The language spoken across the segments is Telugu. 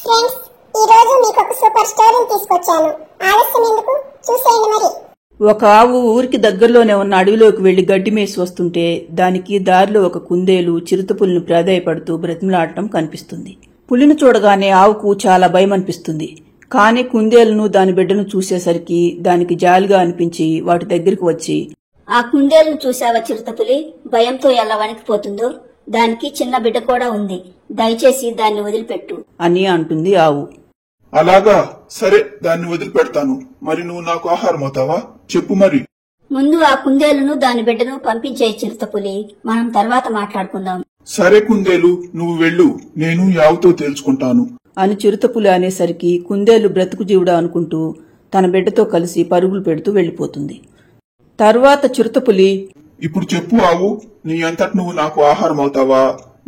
ఫ్రెండ్స్, ఈ రోజు మీకు ఒక సూపర్ స్టోరీని తీసుకొచ్చాను. ఆలస్యం ఎందుకు, చూసేయండి మరి. ఒక ఆవు ఊరికి దగ్గరలోనే ఉన్న అడవిలోకి వెళ్లి గడ్డి మేసి వస్తుంటే దానికి దారిలో ఒక కుందేలు చిరుతపులిని ప్రాధాయపడుతూ బ్రతిమలాడటం కనిపిస్తుంది. పులిని చూడగానే ఆవుకు చాలా భయం అనిపిస్తుంది. కానీ కుందేలును దాని బిడ్డను చూసేసరికి దానికి జాలిగా అనిపించి వాటి దగ్గరికి వచ్చి, ఆ కుందేలును చూసావా చిరుతపులి, భయంతో ఎలా వణికిపోతుందో? దానికి చిన్న బిడ్డ కూడా ఉంది, దయచేసి దాన్ని వదిలిపెట్టు అని అంటుంది ఆవు. అలాగా, సరే, దాన్ని వదిలిపెడతాను. మరి నువ్వు నాకు ఆహారం అవుతావా? చెప్పు మరి. ముందు ఆ కుందేలును దాని బిడ్డను పంపించే చిరుతపులి, మనం తర్వాత మాట్లాడుకుందాం. సరే కుందేలు, నువ్వు వెళ్ళు, నేను ఈ ఆవుతో తేల్చుకుంటాను అని చిరుతపులి అనేసరికి కుందేలు బ్రతుకు జీవుడా అనుకుంటూ తన బిడ్డతో కలిసి పరుగులు పెడుతూ వెళ్లిపోతుంది. తర్వాత చిరుతపులి, ఇప్పుడు చెప్పు ఆవు, నీ అంతటి నువ్వు నాకు ఆహారం అవుతావా,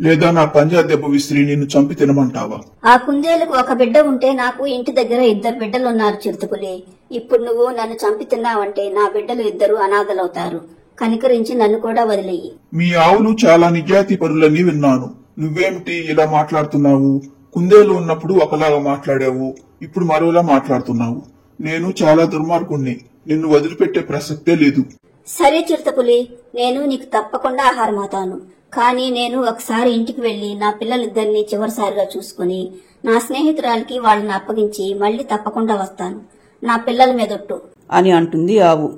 లేదా నా పంజా దెబ్బ విసిరి నిన్ను చంపి తినమంటావా? ఆ కుందేలుకు ఒక బిడ్డ ఉంటే నాకు ఇంటి దగ్గర 2 బిడ్డలున్నారు చిరుతపులి. ఇప్పుడు నువ్వు నన్ను చంపి తిన్నావంటే నా బిడ్డలు 2 అనాథలవుతారు. కనికరించి నన్ను కూడా వదిలేయి. మీ ఆవులు చాలా నిజాయితీ పరులని విన్నాను. నువ్వేమిటి ఇలా మాట్లాడుతున్నావు? కుందేలు ఉన్నప్పుడు ఒకలాగా మాట్లాడావు, ఇప్పుడు మరోలా మాట్లాడుతున్నావు. నేను చాలా దుర్మార్గుణ్ణి, నిన్ను వదిలిపెట్టే ప్రసక్తే లేదు. సరే చిరుతపులి, నేను నీకు తప్పకుండా ఆహారం అవుతాను. కానీ నేను ఒకసారి ఇంటికి వెళ్లి నా పిల్లలిద్దరినీ చివరిసారిగా చూసుకుని నా స్నేహితురాలికి వాళ్ళని అప్పగించి మళ్లీ తప్పకుండా వస్తాను. నా పిల్లల మీదొట్టు అని అంటుంది ఆవు.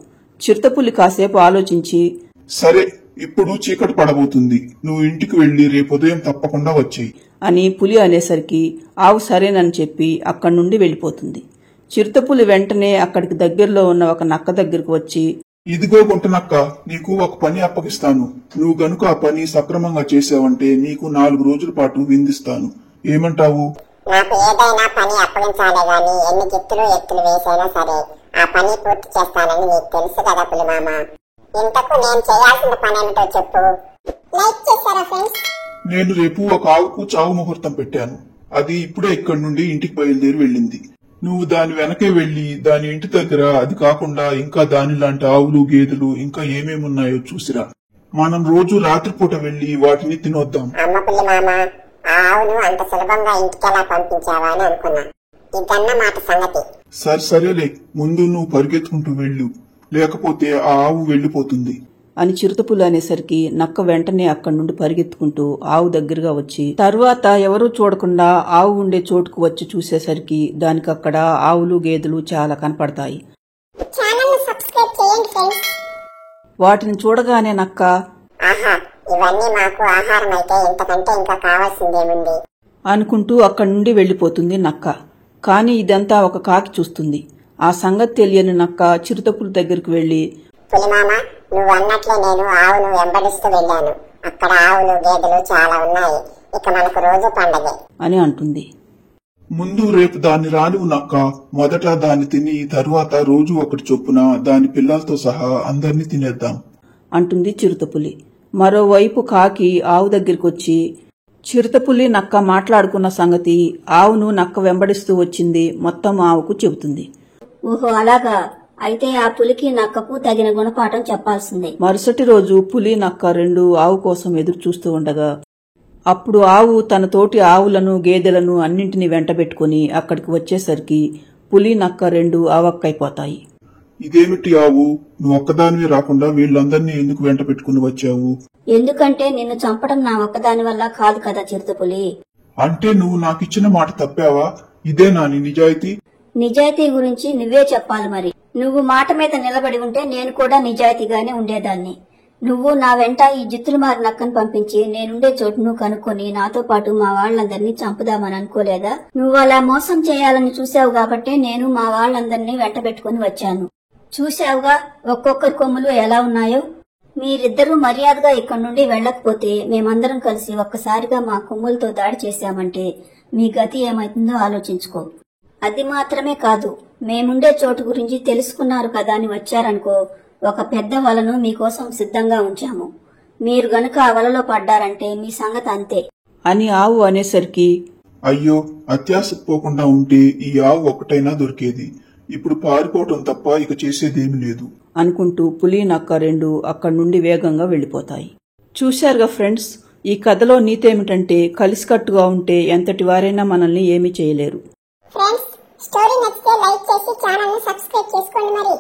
చిరుతపులి కాసేపు ఆలోచించి, సరే, ఇప్పుడు చీకటి పడబోతుంది, నువ్వు ఇంటికి వెళ్లి రేపు ఉదయం తప్పకుండా వచ్చేయి అని పులి అనేసరికి ఆవు సరేనని చెప్పి అక్కడి నుండి వెళ్లిపోతుంది. చిరుతపులి వెంటనే అక్కడికి దగ్గరలో ఉన్న ఒక నక్క దగ్గరకు వచ్చి, ఇదిగో గుంటనక్క, నీకు ఒక పని అప్పగిస్తాను. నువ్వు గనుక ఆ పని సక్రమంగా చేసావంటే నీకు 4 రోజుల పాటు విందిస్తాను. ఏమంటావు? నాకు ఏదైనా పని అప్పగించాలే గాని ఎన్ని ఎత్తులు వేసైనా సరే ఆ పని పూర్తి చేస్తానని నీకు తెలుసు కదా పులిమామ. ఇంతకు నేను చేయాల్సిన పని ఏమిటో చెప్పు. లైక్ చేశారా ఫ్రెండ్స్? నేను రేపు ఒక ఆవుకు చావు ముహూర్తం పెట్టాను. అది ఇప్పుడే ఇక్కడి నుండి ఇంటికి బయలుదేరి వెళ్ళింది. నువ్వు దాని వెనకే వెళ్లి దాని ఇంటి దగ్గర అది కాకుండా ఇంకా దానిలాంటి ఆవులు, గేదెలు ఇంకా ఏమేమున్నాయో చూసిరా. మనం రోజు రాత్రిపూట వెళ్లి వాటిని తినొద్దాం. అమ్మ పులిమామ, ఆ ఆవును అంత సులభంగా ఇంటికెలా పంపించావా అని అనుకున్నా. ఇదన్నమాట సంగతి. సరేలే, ముందు నువ్వు పరిగెత్తుకుంటూ వెళ్ళు, లేకపోతే ఆ ఆవు వెళ్లిపోతుంది అని చిరుతపులి అనేసరికి నక్క వెంటనే అక్కడి నుండి పరిగెత్తుకుంటూ ఆవు దగ్గరగా వచ్చి, తర్వాత ఎవరూ చూడకుండా ఆవు ఉండే చోటుకు వచ్చి చూసేసరికి దానికి అక్కడ ఆవులు, గేదెలు చాలా కనపడతాయి. ఛానల్ ని సబ్స్క్రైబ్ చేయండి ఫ్రెండ్స్. వాటిని చూడగానే నక్క, ఆహా, ఇవన్నీ మాకు ఆహారం అయితే ఇంతకంటే ఇంకా కావాల్సిందేముంది అనుకుంటూ అక్కడి నుండి వెళ్లిపోతుంది నక్క. కాని ఇదంతా ఒక కాకి చూస్తుంది. ఆ సంగతి తెలియని నక్క చిరుతపులి దగ్గరకు వెళ్లి, పులిమామ, నువ్వు అన్నట్లే నేను ఆవును వెంబడిస్తూ వెళ్ళాను. అక్కడ ఆవులు, గేదెలు చాలా ఉన్నాయి. ఇక మనకు రోజు పండగే అని అంటుంది. ముందు రేపు దాన్ని రానివు నక్క. మొదట దాన్ని తిని తరువాత రోజు ఒకటి చొప్పున దాని పిల్లలతో సహా అందరినీ తినేద్దాం అంటుంది చిరుతపులి. మరోవైపు కాకి ఆవు దగ్గరికొచ్చి చిరుతపులి, నక్క మాట్లాడుకున్న సంగతి, ఆవును నక్క వెంబడిస్తూ వచ్చింది మొత్తం ఆవుకు చెబుతుంది. ఓహో అలాగా, అయితే ఆ పులికి నక్కకు తగిన గుణపాఠం చెప్పాల్సిందే. మరుసటి రోజు పులి, నక్క 2 ఆవు కోసం ఎదురు చూస్తూ ఉండగా అప్పుడు ఆవు తన తోటి ఆవులను, గేదెలను అన్నింటినీ వెంటబెట్టుకుని అక్కడికి వచ్చేసరికి పులి, నక్క 2 ఆవక్కైపోతాయి. ఇదేమిటి ఆవు, నువ్వు ఒక్కదానివి రాకుండా వీళ్ళందరినీ ఎందుకు వెంట పెట్టుకుని వచ్చావు? ఎందుకంటే నిన్ను చంపడం నా ఒక్కదాని వల్ల కాదు కదా చిరుతపులి. అంటే నువ్వు నాకిచ్చిన మాట తప్పావా? ఇదేనా నీ నిజాయితీ? నిజాయితీ గురించి నువ్వే చెప్పాలి మరి. నువ్వు మాట మీద నిలబడి ఉంటే నేను కూడా నిజాయితీగానే ఉండేదాన్ని. నువ్వు నా వెంట ఈ జిత్తులు మారి నక్కను పంపించి నేనుండే చోటును కనుక్కొని నాతో పాటు మా వాళ్లందరినీ చంపుదామని అనుకోలేదా? నువ్వు అలా మోసం చేయాలని చూసావు కాబట్టే నేను మా వాళ్లందరినీ వెంట పెట్టుకుని వచ్చాను. చూశావుగా ఒక్కొక్కరి కొమ్ములు ఎలా ఉన్నాయో. మీరిద్దరూ మర్యాదగా ఇక్కడి నుండి వెళ్లకపోతే మేమందరం కలిసి ఒక్కసారిగా మా కొమ్ములతో దాడి చేశామంటే మీ గతి ఏమైతుందో ఆలోచించుకో. అది మాత్రమే కాదు, మేముండే చోటు గురించి తెలుసుకున్నారు కదా అని వచ్చారనుకో, ఒక పెద్ద వలను మీకోసం సిద్ధంగా ఉంచాము. మీరు గనుక ఆ వలలో పడ్డారంటే మీ సంగతి అంతే అని ఆవు అనేసరికి, అయ్యో, అత్యాశకు పోకుండా ఉంటే ఈ ఆవు ఒకటైనా దొరికేది. ఇప్పుడు పారిపోవటం తప్ప ఇక చేసేదేమీ లేదు అనుకుంటూ పులి, నక్క 2 అక్కడి నుండి వేగంగా వెళ్లిపోతాయి. చూశారుగా ఫ్రెండ్స్, ఈ కథలో నీతి ఏమిటంటే కలిసికట్టుగా ఉంటే ఎంతటి వారైనా మనల్ని ఏమీ చేయలేరు. ఫ్రెండ్స్, స్టోరీ నచ్చితే లైక్ చేసి ఛానల్ ని సబ్స్క్రైబ్ చేసుకోండి మరి.